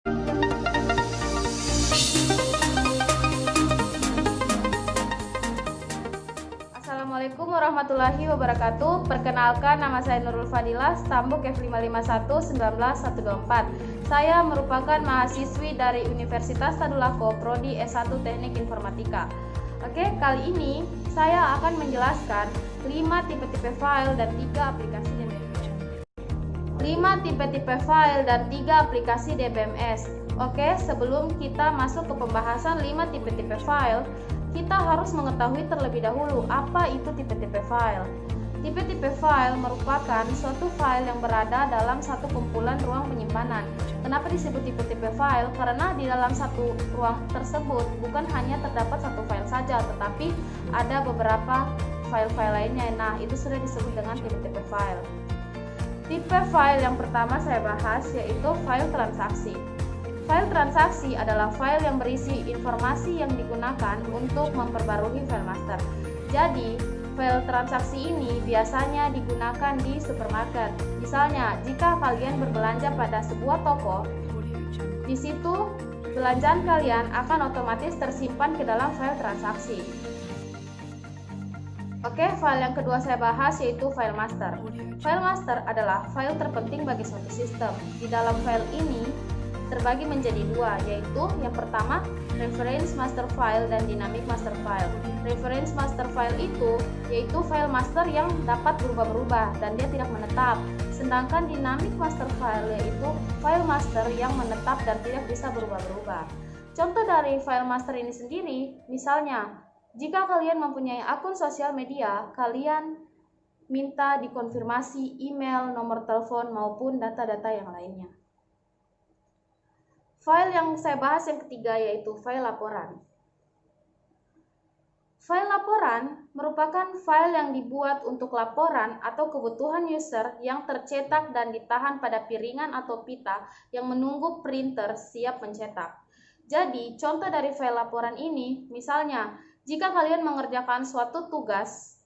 Assalamualaikum warahmatullahi wabarakatuh. Perkenalkan, nama saya Nurul Fadilah, Stambuk F551-19124. Saya merupakan mahasiswi dari Universitas Tadulako, Prodi S1 Teknik Informatika. Oke, kali ini saya akan menjelaskan 5 tipe-tipe file dan 3 aplikasi DBMS. 5 tipe-tipe file dan 3 aplikasi DBMS. Oke, sebelum kita masuk ke pembahasan 5 tipe-tipe file, kita harus mengetahui terlebih dahulu apa itu tipe-tipe file. Tipe-tipe file merupakan suatu file yang berada dalam satu kumpulan ruang penyimpanan. Kenapa disebut tipe-tipe file? Karena di dalam satu ruang tersebut bukan hanya terdapat satu file saja, tetapi ada beberapa file-file lainnya. Nah, itu sudah disebut dengan tipe-tipe file. Tipe file yang pertama saya bahas yaitu file transaksi. File transaksi adalah file yang berisi informasi yang digunakan untuk memperbarui file master. Jadi, file transaksi ini biasanya digunakan di supermarket. Misalnya, jika kalian berbelanja pada sebuah toko, di situ belanjaan kalian akan otomatis tersimpan ke dalam file transaksi. Oke, file yang kedua saya bahas yaitu file master. File master adalah file terpenting bagi suatu sistem. Di dalam file ini terbagi menjadi dua, yaitu yang pertama reference master file dan dynamic master file. Reference master file itu yaitu file master yang dapat berubah-berubah dan dia tidak menetap. Sedangkan dynamic master file yaitu file master yang menetap dan tidak bisa berubah-berubah. Contoh dari file master ini sendiri, misalnya jika kalian mempunyai akun sosial media, kalian minta dikonfirmasi email, nomor telepon, maupun data-data yang lainnya. File yang saya bahas yang ketiga yaitu file laporan. File laporan merupakan file yang dibuat untuk laporan atau kebutuhan user yang tercetak dan ditahan pada piringan atau pita yang menunggu printer siap mencetak. Jadi, contoh dari file laporan ini, misalnya, jika kalian mengerjakan suatu tugas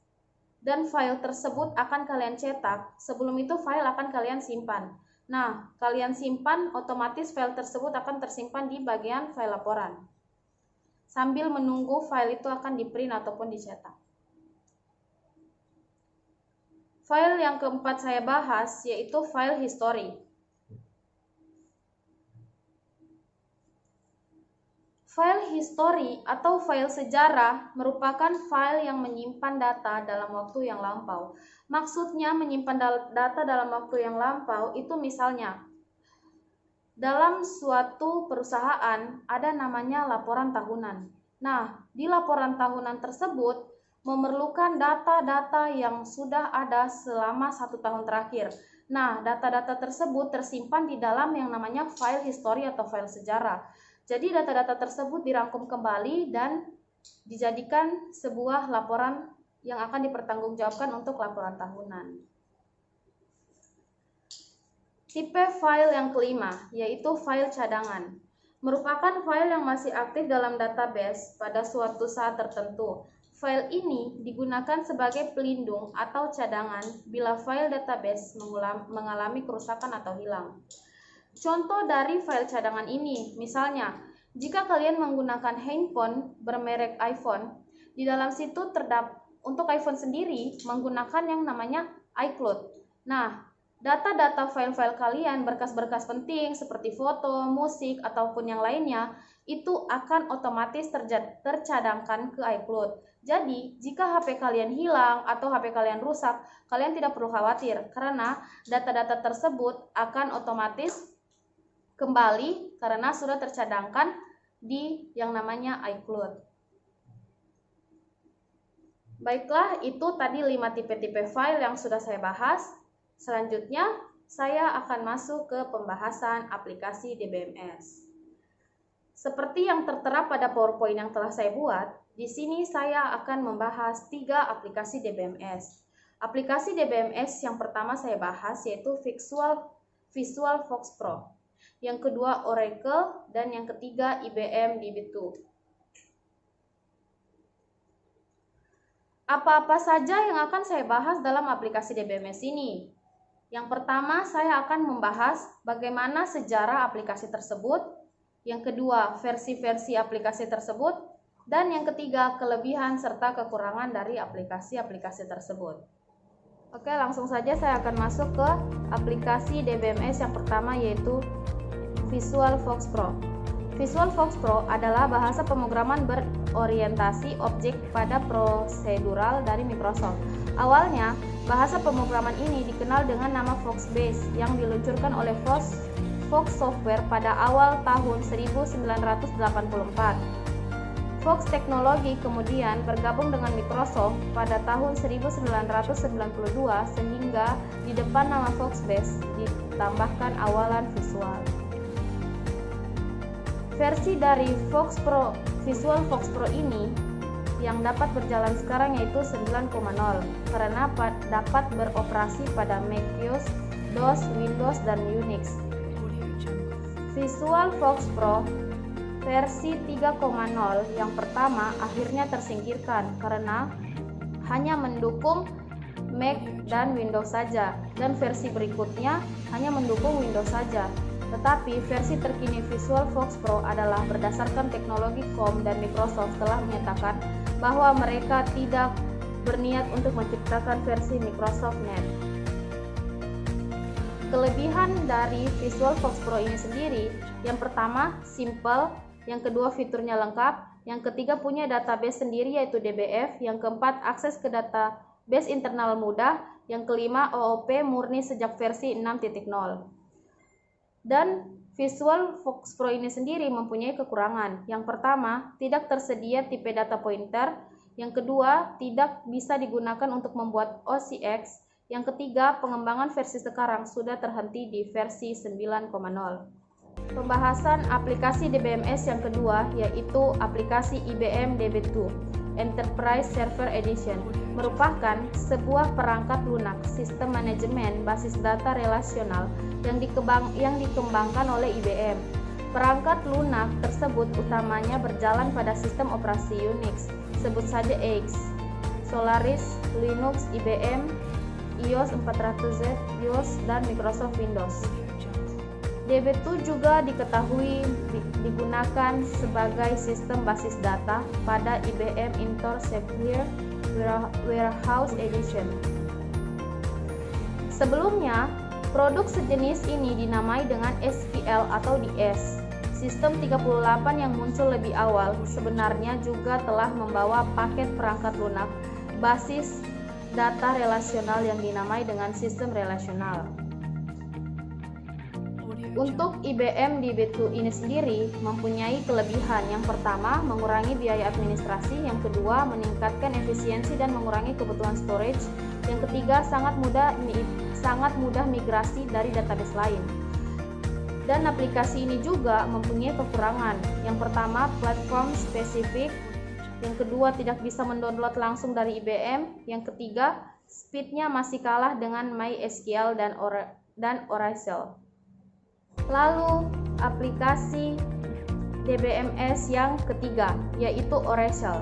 dan file tersebut akan kalian cetak, sebelum itu file akan kalian simpan. Nah, kalian simpan, otomatis file tersebut akan tersimpan di bagian file laporan. Sambil menunggu file itu akan di-print ataupun dicetak. File yang keempat saya bahas yaitu file history. File history atau file sejarah merupakan file yang menyimpan data dalam waktu yang lampau. Maksudnya menyimpan data dalam waktu yang lampau itu misalnya dalam suatu perusahaan ada namanya laporan tahunan. Nah, di laporan tahunan tersebut memerlukan data-data yang sudah ada selama 1 tahun terakhir. Nah, data-data tersebut tersimpan di dalam yang namanya file history atau file sejarah. Jadi data-data tersebut dirangkum kembali dan dijadikan sebuah laporan yang akan dipertanggungjawabkan untuk laporan tahunan. Tipe file yang kelima yaitu file cadangan. Merupakan file yang masih aktif dalam database pada suatu saat tertentu. File ini digunakan sebagai pelindung atau cadangan bila file database mengalami kerusakan atau hilang. Contoh dari file cadangan ini, misalnya, jika kalian menggunakan handphone bermerek iPhone, di dalam situ untuk iPhone sendiri menggunakan yang namanya iCloud. Nah, data-data file-file kalian, berkas-berkas penting seperti foto, musik, ataupun yang lainnya, itu akan otomatis tercadangkan ke iCloud. Jadi, jika HP kalian hilang atau HP kalian rusak, kalian tidak perlu khawatir karena data-data tersebut akan otomatis kembali karena sudah tercadangkan di yang namanya iCloud. Baiklah, itu tadi 5 tipe-tipe file yang sudah saya bahas. Selanjutnya, saya akan masuk ke pembahasan aplikasi DBMS. Seperti yang tertera pada PowerPoint yang telah saya buat, di sini saya akan membahas 3 aplikasi DBMS. Aplikasi DBMS yang pertama saya bahas yaitu VisualFox Pro. Yang kedua Oracle, dan yang ketiga IBM DB2. Apa-apa saja yang akan saya bahas dalam aplikasi DBMS ini? Yang pertama, saya akan membahas bagaimana sejarah aplikasi tersebut. Yang kedua, versi-versi aplikasi tersebut. Dan yang ketiga, kelebihan serta kekurangan dari aplikasi-aplikasi tersebut. Oke, langsung saja saya akan masuk ke aplikasi DBMS yang pertama, yaitu VisualFox Pro. VisualFox Pro adalah bahasa pemrograman berorientasi objek pada prosedural dari Microsoft. Awalnya, bahasa pemrograman ini dikenal dengan nama Foxbase yang diluncurkan oleh Fox Software pada awal tahun 1984. Fox Technology kemudian bergabung dengan Microsoft pada tahun 1992 sehingga di depan nama Foxbase ditambahkan awalan visual. Versi dari VisualFox Pro ini yang dapat berjalan sekarang yaitu 9.0 karena dapat beroperasi pada macOS, DOS, Windows, dan Unix. VisualFox Pro versi 3.0 yang pertama akhirnya tersingkirkan karena hanya mendukung Mac dan Windows saja, dan versi berikutnya hanya mendukung Windows saja. Tetapi versi terkini VisualFox Pro adalah berdasarkan teknologi COM dan Microsoft telah menyatakan bahwa mereka tidak berniat untuk menciptakan versi Microsoft Net. Kelebihan dari VisualFox Pro ini sendiri, yang pertama simple, yang kedua fiturnya lengkap, yang ketiga punya database sendiri yaitu DBF, yang keempat akses ke database internal mudah, yang kelima OOP murni sejak versi 6.0. Dan VisualFox Pro ini sendiri mempunyai kekurangan. Yang pertama, tidak tersedia tipe data pointer. Yang kedua, tidak bisa digunakan untuk membuat OCX. Yang ketiga, pengembangan versi sekarang sudah terhenti di versi 9.0. Pembahasan aplikasi DBMS yang kedua yaitu aplikasi IBM DB2 Enterprise Server Edition, merupakan sebuah perangkat lunak sistem manajemen basis data relasional yang dikembangkan oleh IBM. Perangkat lunak tersebut utamanya berjalan pada sistem operasi Unix, sebut saja X, Solaris, Linux, IBM, iOS 400Z, BIOS, dan Microsoft Windows. DB2 juga diketahui digunakan sebagai sistem basis data pada IBM Intor Secure Warehouse Edition. Sebelumnya, produk sejenis ini dinamai dengan SQL atau DS. Sistem 38 yang muncul lebih awal sebenarnya juga telah membawa paket perangkat lunak basis data relasional yang dinamai dengan sistem relasional. Untuk IBM DB2 ini sendiri mempunyai kelebihan. Yang pertama, mengurangi biaya administrasi. Yang kedua, meningkatkan efisiensi dan mengurangi kebutuhan storage. Yang ketiga, sangat mudah migrasi dari database lain. Dan aplikasi ini juga mempunyai kekurangan. Yang pertama, platform spesifik. Yang kedua, tidak bisa mendownload langsung dari IBM. Yang ketiga, speednya masih kalah dengan MySQL dan Oracle. Lalu aplikasi DBMS yang ketiga yaitu Oracle.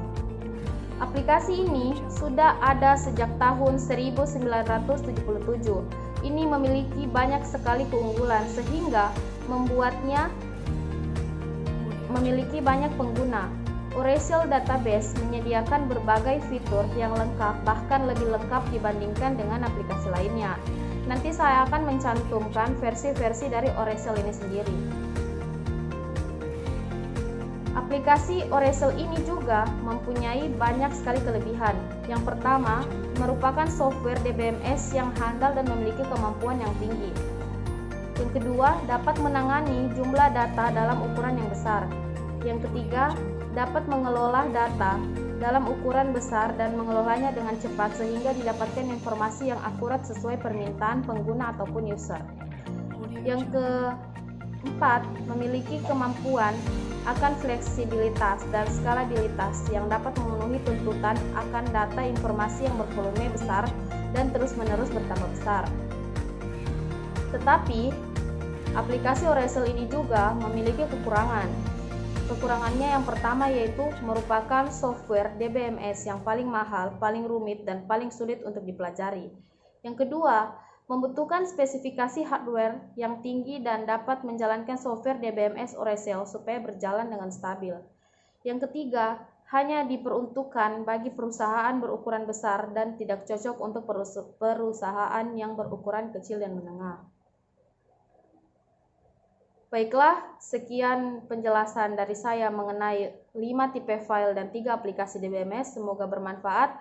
Aplikasi ini sudah ada sejak tahun 1977. Ini memiliki banyak sekali keunggulan sehingga membuatnya memiliki banyak pengguna. Oracle Database menyediakan berbagai fitur yang lengkap, bahkan lebih lengkap dibandingkan dengan aplikasi lainnya. Nanti saya akan mencantumkan versi-versi dari Oracle ini sendiri. Aplikasi Oracle ini juga mempunyai banyak sekali kelebihan. Yang pertama, merupakan software DBMS yang handal dan memiliki kemampuan yang tinggi. Yang kedua, dapat menangani jumlah data dalam ukuran yang besar. Yang ketiga, dapat mengelola data dalam ukuran besar dan mengelolanya dengan cepat sehingga didapatkan informasi yang akurat sesuai permintaan pengguna ataupun user. Yang keempat, memiliki kemampuan akan fleksibilitas dan skalabilitas yang dapat memenuhi tuntutan akan data informasi yang bervolume besar dan terus-menerus bertambah besar. Tetapi, aplikasi Oracle ini juga memiliki kekurangan. Kekurangannya yang pertama yaitu merupakan software DBMS yang paling mahal, paling rumit, dan paling sulit untuk dipelajari. Yang kedua, membutuhkan spesifikasi hardware yang tinggi dan dapat menjalankan software DBMS Oracle supaya berjalan dengan stabil. Yang ketiga, hanya diperuntukkan bagi perusahaan berukuran besar dan tidak cocok untuk perusahaan yang berukuran kecil dan menengah. Baiklah, sekian penjelasan dari saya mengenai 5 tipe file dan 3 aplikasi DBMS. Semoga bermanfaat.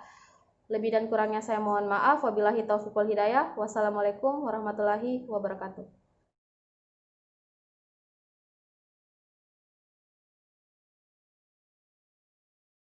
Lebih dan kurangnya saya mohon maaf. Wabillahi taufiq wal hidayah. Wassalamualaikum warahmatullahi wabarakatuh.